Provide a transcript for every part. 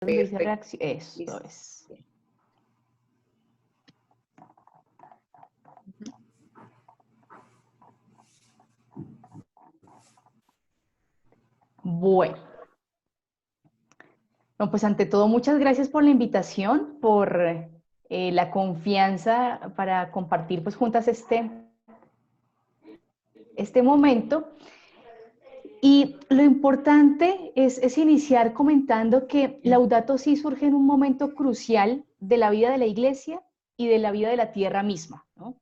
donde dice Perfecto. reacción. Eso Listo. es. Bueno, no, pues ante todo, muchas gracias por la invitación, por la confianza para compartir pues juntas este momento. Y lo importante es iniciar comentando que Laudato Si surge en un momento crucial de la vida de la iglesia y de la vida de la tierra misma, ¿no?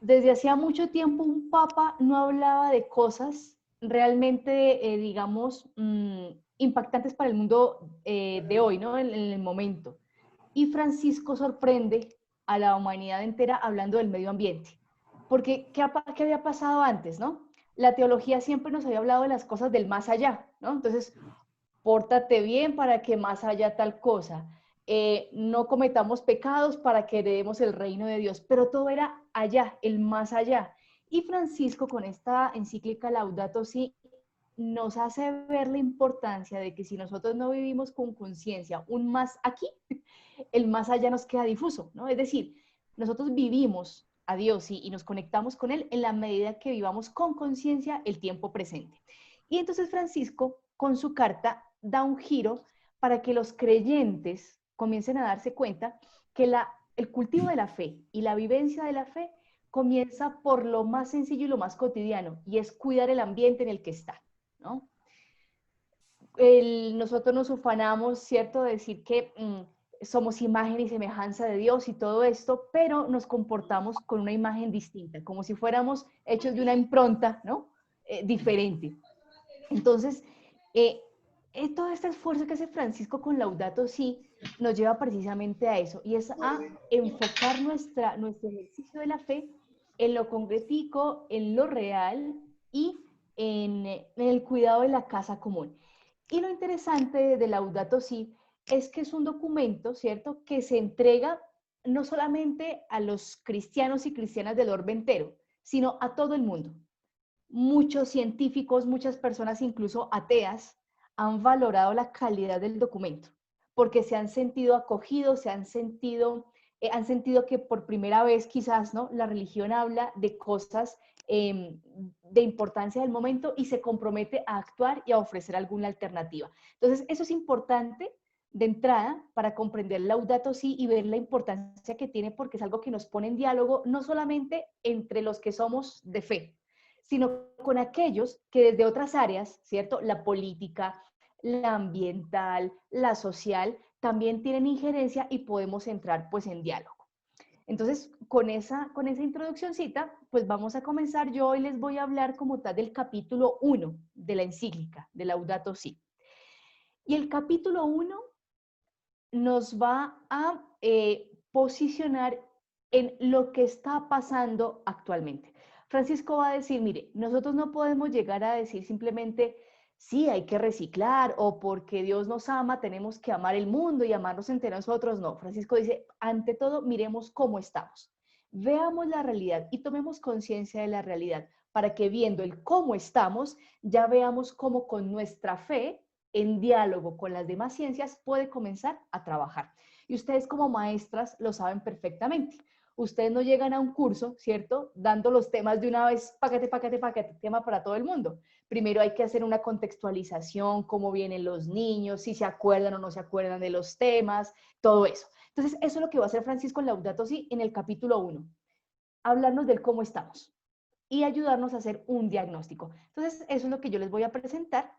Desde hacía mucho tiempo un papa no hablaba de cosas realmente, digamos, impactantes para el mundo de hoy, ¿no? En el momento. Y Francisco sorprende a la humanidad entera hablando del medio ambiente. Porque, ¿qué había pasado antes, no? La teología siempre nos había hablado de las cosas del más allá, ¿no? Entonces, pórtate bien para que más haya tal cosa. No cometamos pecados para que heredemos el reino de Dios, pero todo era allá, el más allá. Y Francisco con esta encíclica Laudato Si nos hace ver la importancia de que si nosotros no vivimos con conciencia un más aquí, el más allá nos queda difuso, ¿no? Es decir, nosotros vivimos a Dios y nos conectamos con Él en la medida que vivamos con conciencia el tiempo presente. Y entonces Francisco, con su carta, da un giro para que los creyentes comiencen a darse cuenta que el cultivo de la fe y la vivencia de la fe comienza por lo más sencillo y lo más cotidiano, y es cuidar el ambiente en el que está, ¿no? Nosotros nos ufanamos, ¿cierto?, de decir que somos imagen y semejanza de Dios y todo esto, pero nos comportamos con una imagen distinta, como si fuéramos hechos de una impronta, ¿no? Diferente. Entonces, eh, todo este esfuerzo que hace Francisco con Laudato Si nos lleva precisamente a eso, y es a enfocar nuestro ejercicio de la fe en lo concretico, en lo real y en el cuidado de la casa común. Y lo interesante de Laudato Si es que es un documento, ¿cierto?, que se entrega no solamente a los cristianos y cristianas del orbe entero, sino a todo el mundo. Muchos científicos, muchas personas, incluso ateas, han valorado la calidad del documento, porque se han sentido acogidos, han sentido que por primera vez quizás, ¿no?, la religión habla de cosas de importancia del momento y se compromete a actuar y a ofrecer alguna alternativa. Entonces, eso es importante de entrada para comprender Laudato Si y ver la importancia que tiene, porque es algo que nos pone en diálogo no solamente entre los que somos de fe, sino con aquellos que desde otras áreas, ¿cierto? La política, la ambiental, la social, también tienen injerencia y podemos entrar pues en diálogo. Entonces, con esa introduccióncita, pues vamos a comenzar. Yo hoy les voy a hablar como tal del capítulo 1 de la encíclica de Laudato Si. Y el capítulo 1 nos va a posicionar en lo que está pasando actualmente. Francisco va a decir, mire, nosotros no podemos llegar a decir simplemente, sí, hay que reciclar, o porque Dios nos ama, tenemos que amar el mundo y amarnos entre nosotros. No, Francisco dice, ante todo, miremos cómo estamos. Veamos la realidad y tomemos conciencia de la realidad para que viendo el cómo estamos, ya veamos cómo con nuestra fe en diálogo con las demás ciencias puede comenzar a trabajar. Y ustedes como maestras lo saben perfectamente. Ustedes no llegan a un curso, ¿cierto?, dando los temas de una vez, paquete, paquete, paquete, tema para todo el mundo. Primero hay que hacer una contextualización, cómo vienen los niños, si se acuerdan o no se acuerdan de los temas, todo eso. Entonces, eso es lo que va a hacer Francisco Laudato Si en el capítulo 1, hablarnos del cómo estamos y ayudarnos a hacer un diagnóstico. Entonces, eso es lo que yo les voy a presentar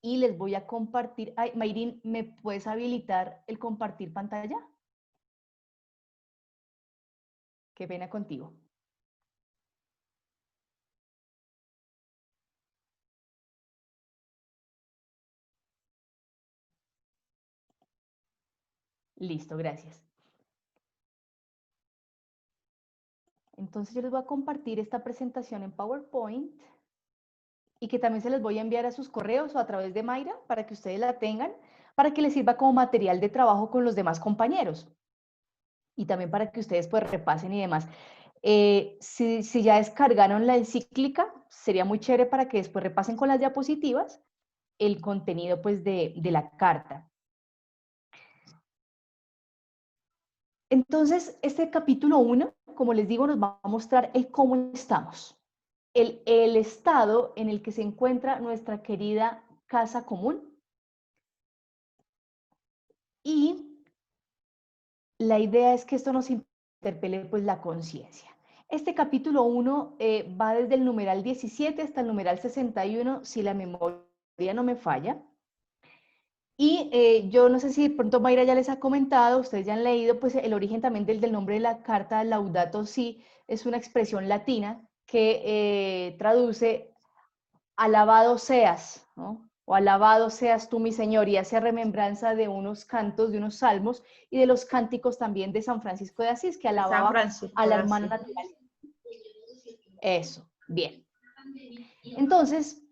y les voy a compartir. Ay, Mayrin, ¿me puedes habilitar el compartir pantalla? Qué pena contigo. Listo, gracias. Entonces yo les voy a compartir esta presentación en PowerPoint y que también se les voy a enviar a sus correos o a través de Mayra para que ustedes la tengan, para que les sirva como material de trabajo con los demás compañeros y también para que ustedes pues repasen y demás. Si ya descargaron la encíclica, sería muy chévere para que después repasen con las diapositivas el contenido pues de la carta. Entonces, este capítulo 1, como les digo, nos va a mostrar el cómo estamos, el estado en el que se encuentra nuestra querida casa común. Y la idea es que esto nos interpele pues la conciencia. Este capítulo 1 va desde el numeral 17 hasta el numeral 61, si la memoria no me falla. Y yo no sé si de pronto Mayra ya les ha comentado, ustedes ya han leído, pues el origen también del nombre de la carta Laudato Si es una expresión latina que traduce alabado seas, ¿no? O alabado seas tú, mi Señor, y hace remembranza de unos cantos, de unos salmos y de los cánticos también de San Francisco de Asís, que alababa a la hermana naturaleza. Eso, bien. Entonces,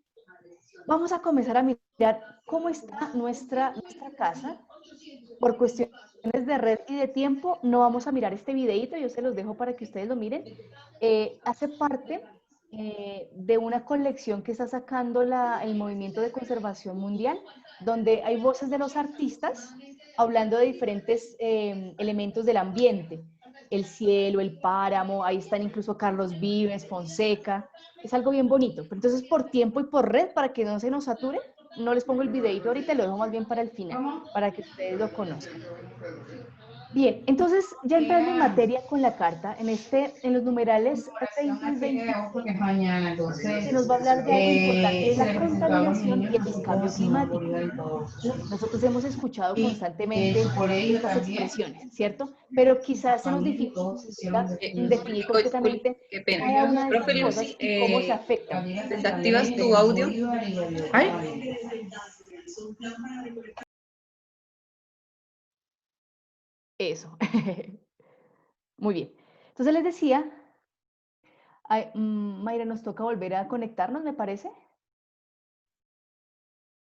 vamos a comenzar a mirar cómo está nuestra casa. Por cuestiones de red y de tiempo, no vamos a mirar este videito, yo se los dejo para que ustedes lo miren. Hace parte de una colección que está sacando el Movimiento de Conservación Mundial, donde hay voces de los artistas hablando de diferentes elementos del ambiente, el cielo, el páramo, ahí están incluso Carlos Vives, Fonseca, es algo bien bonito. Pero entonces, por tiempo y por red, para que no se nos sature, no les pongo el videito ahorita, lo dejo más bien para el final, para que ustedes lo conozcan. Bien, entonces ya entrando en materia con la carta, en los numerales 20 al 26, se nos va a hablar de algo importante y es la contaminación y el cambio climático. Nosotros hemos escuchado constantemente estas expresiones, ¿cierto? Pero quizás se nos dificulta definir concretamente Qué pena. cada una de Profe estas cosas Lucy, y cómo se afectan. ¿desactivas tu audio? ¿Ay? Eso. Muy bien. Entonces les decía, Mayra, nos toca volver a conectarnos, me parece,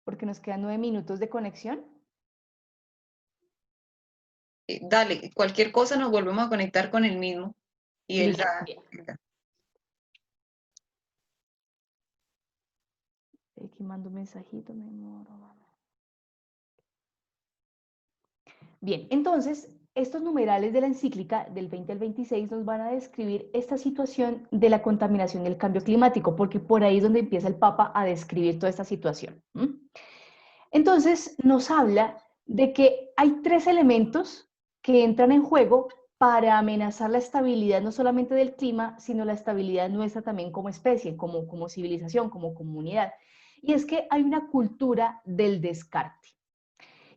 porque nos quedan 9 minutos de conexión. Dale, cualquier cosa nos volvemos a conectar con el mismo. Y él Listo, da. bien. Aquí mando un mensajito, me demoro. Bien, entonces, estos numerales de la encíclica del 20 al 26 nos van a describir esta situación de la contaminación y el cambio climático, porque por ahí es donde empieza el Papa a describir toda esta situación. Entonces, nos habla de que hay 3 elementos que entran en juego para amenazar la estabilidad no solamente del clima, sino la estabilidad nuestra también como especie, como civilización, como comunidad. Y es que hay una cultura del descarte.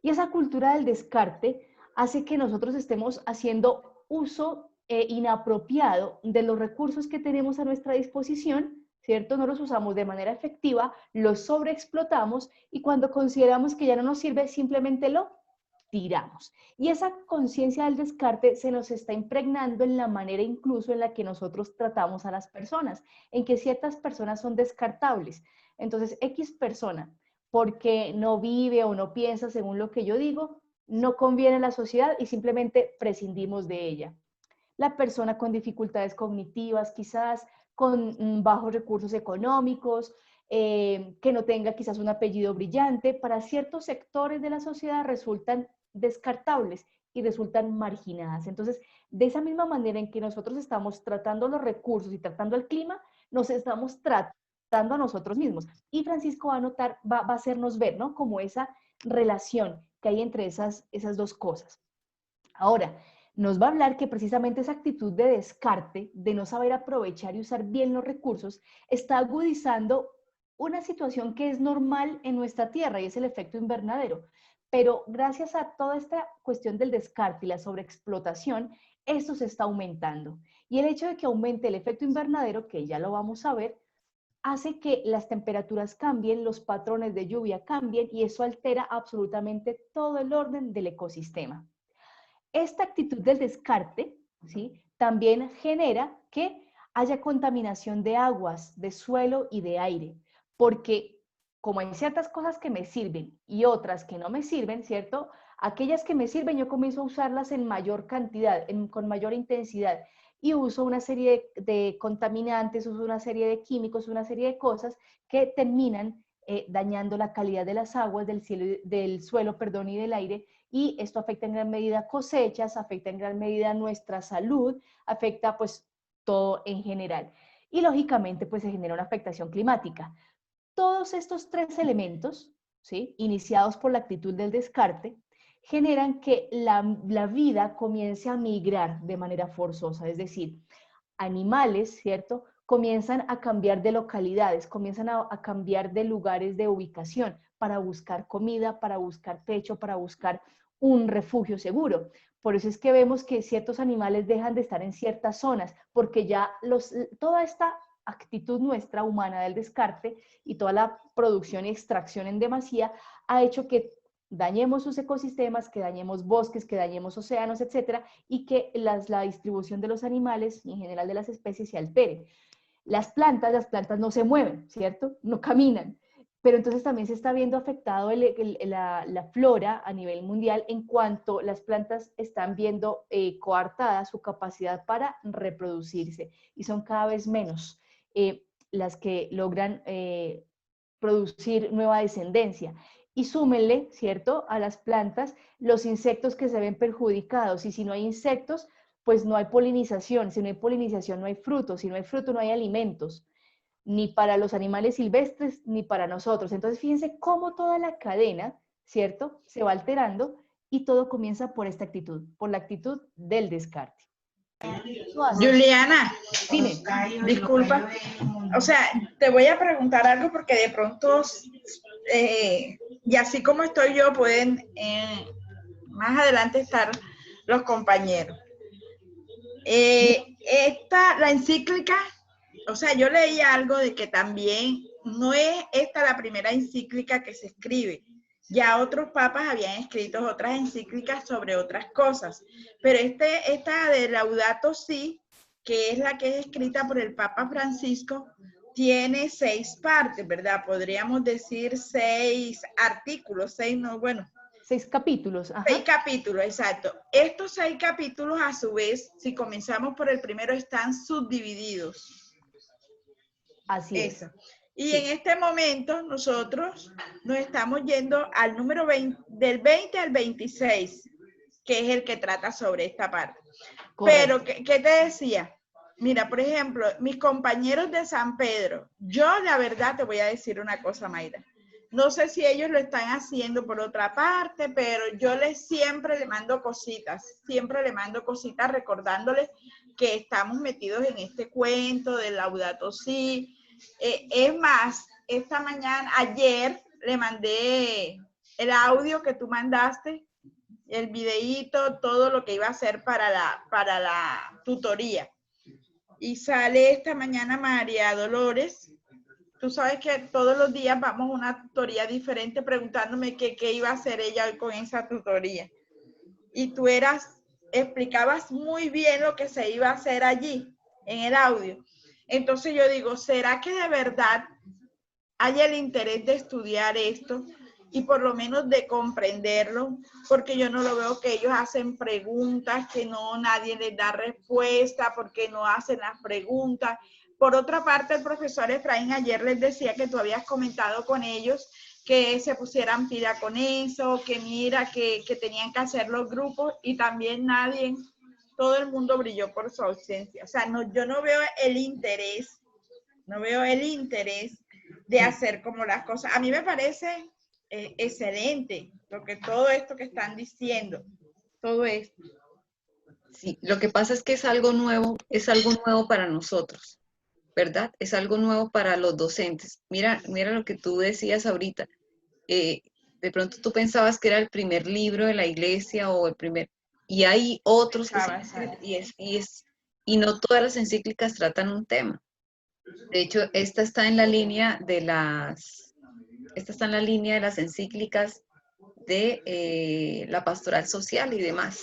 Y esa cultura del descarte hace que nosotros estemos haciendo uso inapropiado de los recursos que tenemos a nuestra disposición, ¿cierto? No los usamos de manera efectiva, los sobreexplotamos y cuando consideramos que ya no nos sirve, simplemente lo tiramos. Y esa conciencia del descarte se nos está impregnando en la manera incluso en la que nosotros tratamos a las personas, en que ciertas personas son descartables. Entonces, X persona porque no vive o no piensa según lo que yo digo, no conviene a la sociedad y simplemente prescindimos de ella. La persona con dificultades cognitivas, quizás con bajos recursos económicos, que no tenga quizás un apellido brillante, para ciertos sectores de la sociedad resultan descartables y resultan marginadas. Entonces, de esa misma manera en que nosotros estamos tratando los recursos y tratando el clima, nos estamos tratando a nosotros mismos. Y Francisco va a notar, va a hacernos ver, ¿no? Como esa relación que hay entre esas dos cosas. Ahora, nos va a hablar que precisamente esa actitud de descarte, de no saber aprovechar y usar bien los recursos, está agudizando una situación que es normal en nuestra Tierra y es el efecto invernadero. Pero gracias a toda esta cuestión del descarte y la sobreexplotación, esto se está aumentando. Y el hecho de que aumente el efecto invernadero, que ya lo vamos a ver, hace que las temperaturas cambien, los patrones de lluvia cambien y eso altera absolutamente todo el orden del ecosistema. Esta actitud del descarte, ¿sí?, también genera que haya contaminación de aguas, de suelo y de aire, porque como hay ciertas cosas que me sirven y otras que no me sirven, ¿cierto? Aquellas que me sirven yo comienzo a usarlas en mayor cantidad, con mayor intensidad y uso una serie de contaminantes, uso una serie de químicos, una serie de cosas que terminan dañando la calidad de las aguas, del suelo, perdón, y del aire, y esto afecta en gran medida cosechas, afecta en gran medida nuestra salud, afecta pues todo en general. Y lógicamente pues se genera una afectación climática. Todos estos tres elementos, ¿sí?, iniciados por la actitud del descarte, generan que la vida comience a migrar de manera forzosa, es decir, animales, ¿cierto?, comienzan a cambiar de localidades, comienzan a cambiar de lugares de ubicación para buscar comida, para buscar techo, para buscar un refugio seguro. Por eso es que vemos que ciertos animales dejan de estar en ciertas zonas, porque ya toda esta actitud nuestra humana del descarte y toda la producción y extracción en demasía ha hecho que dañemos sus ecosistemas, que dañemos bosques, que dañemos océanos, etcétera, y que la distribución de los animales y en general de las especies se altere. Las plantas no se mueven, ¿cierto? No caminan. Pero entonces también se está viendo afectado la flora a nivel mundial en cuanto las plantas están viendo coartada su capacidad para reproducirse y son cada vez menos las que logran producir nueva descendencia. Y súmenle, ¿cierto?, a las plantas los insectos que se ven perjudicados. Y si no hay insectos, pues no hay polinización. Si no hay polinización, no hay frutos. Si no hay fruto, no hay alimentos, ni para los animales silvestres, ni para nosotros. Entonces, fíjense cómo toda la cadena, ¿cierto?, se va alterando y todo comienza por esta actitud, por la actitud del descarte. Juliana, Dime. disculpa. O sea, te voy a preguntar algo porque de pronto, y así como estoy yo, pueden más adelante estar los compañeros. La encíclica, o sea, yo leí algo de que también no es esta la primera encíclica que se escribe. Ya otros papas habían escrito otras encíclicas sobre otras cosas, pero esta de Laudato Si, que es la que es escrita por el Papa Francisco, tiene 6 partes, ¿verdad? Podríamos decir 6 artículos, 6 no, bueno. 6 capítulos. Ajá. 6 capítulos, exacto. Estos 6 capítulos, a su vez, si comenzamos por el primero, están subdivididos. Así es. Y sí, en este momento nosotros nos estamos yendo al número 20, del 20 al 26, que es el que trata sobre esta parte. Correcto. Pero, ¿qué te decía? Mira, por ejemplo, mis compañeros de San Pedro, yo la verdad te voy a decir una cosa, Mayra. No sé si ellos lo están haciendo por otra parte, pero yo siempre le mando cositas recordándoles que estamos metidos en este cuento del Laudato Si. Es más, ayer le mandé el audio que tú mandaste, el videíto, todo lo que iba a hacer para la tutoría. Y sale esta mañana María Dolores. Tú sabes que todos los días vamos a una tutoría diferente preguntándome qué iba a hacer ella con esa tutoría. Y tú explicabas muy bien lo que se iba a hacer allí en el audio. Entonces yo digo, ¿será que de verdad hay el interés de estudiar esto y por lo menos de comprenderlo? Porque yo no lo veo que ellos hacen preguntas, que nadie les da respuesta, porque no hacen las preguntas. Por otra parte, el profesor Efraín ayer les decía que tú habías comentado con ellos que se pusieran pila con eso, que mira, que tenían que hacer los grupos y también todo el mundo brilló por su ausencia. O sea, yo no veo el interés, de hacer como las cosas. A mí me parece excelente todo esto que están diciendo, todo esto. Sí, lo que pasa es que es algo nuevo para nosotros, ¿verdad? Es algo nuevo para los docentes. Mira lo que tú decías ahorita. De pronto tú pensabas que era el primer libro de la iglesia o el primer, y hay otros que y no todas las encíclicas tratan un tema. De hecho, esta está en la línea de las encíclicas de la pastoral social y demás,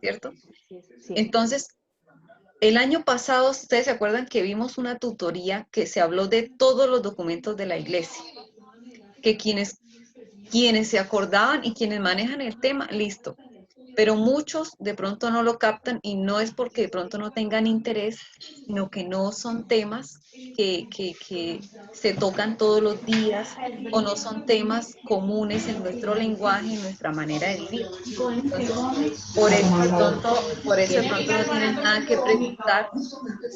¿cierto? Sí. Entonces, el año pasado, ustedes se acuerdan que vimos una tutoría que se habló de todos los documentos de la iglesia, que quienes se acordaban y quienes manejan el tema, listo. pero muchos de pronto no lo captan y no es porque de pronto no tengan interés, sino que no son temas que se tocan todos los días o no son temas comunes en nuestro lenguaje, en nuestra manera de vivir. Entonces, por eso de pronto no tienen nada que preguntar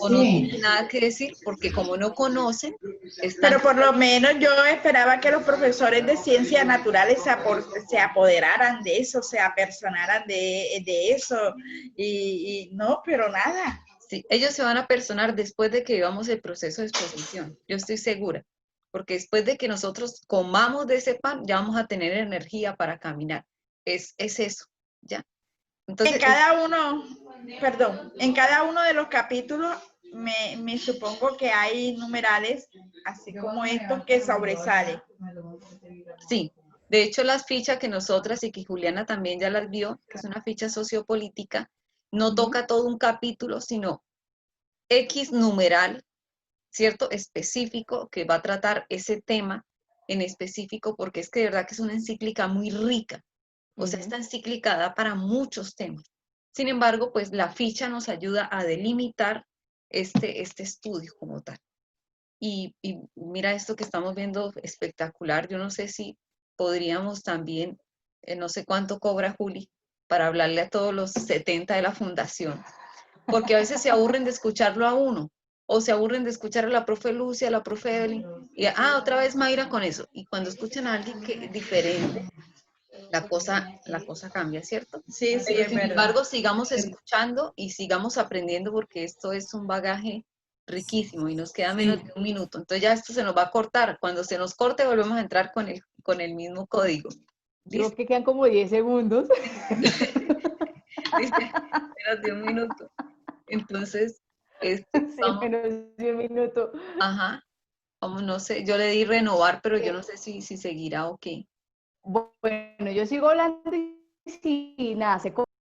o no tienen nada que decir, porque como no conocen, están... Pero por lo menos yo esperaba que los profesores de ciencias naturales se apoderaran de eso, se apersonaran de eso, y no, pero nada. Sí, ellos se van a personar después de que vivamos el proceso de exposición, yo estoy segura, porque después de que nosotros comamos de ese pan, ya vamos a tener energía para caminar. Es eso, ¿ya? Entonces, En cada uno, perdón, en cada uno de los capítulos me supongo que hay numerales, así como estos que sobresalen. sí, de hecho las fichas que nosotras y que Juliana también ya las vio, que es una ficha sociopolítica, no toca todo un capítulo, sino X numeral, ¿cierto? Específico, que va a tratar ese tema en específico, porque es que de verdad que es una encíclica muy rica. O sea, esta encíclica da para muchos temas. Sin embargo, pues la ficha nos ayuda a delimitar este estudio como tal. Y mira esto que estamos viendo espectacular. Yo no sé si podríamos también, no sé cuánto cobra Juli, para hablarle a todos los 70 de la fundación, porque a veces se aburren de escucharlo a uno, o se aburren de escuchar a la profe Lucia, a la profe Evelyn, y otra vez Mayra con eso. Y cuando escuchan a alguien que diferente, la cosa cambia, ¿cierto? Sí, sí, Pero es sin verdad. embargo, sigamos escuchando y sigamos aprendiendo porque esto es un bagaje riquísimo y nos queda menos de un minuto. Entonces ya esto se nos va a cortar. Cuando se nos corte volvemos a entrar con el mismo código. Digo que quedan como 10 segundos. Dice, menos de un minuto. Entonces, Sí, vamos, menos de un minuto. ajá, vamos, no sé, yo le di renovar, pero yo no sé si seguirá o qué. Bueno, yo sigo hablando y si nada, se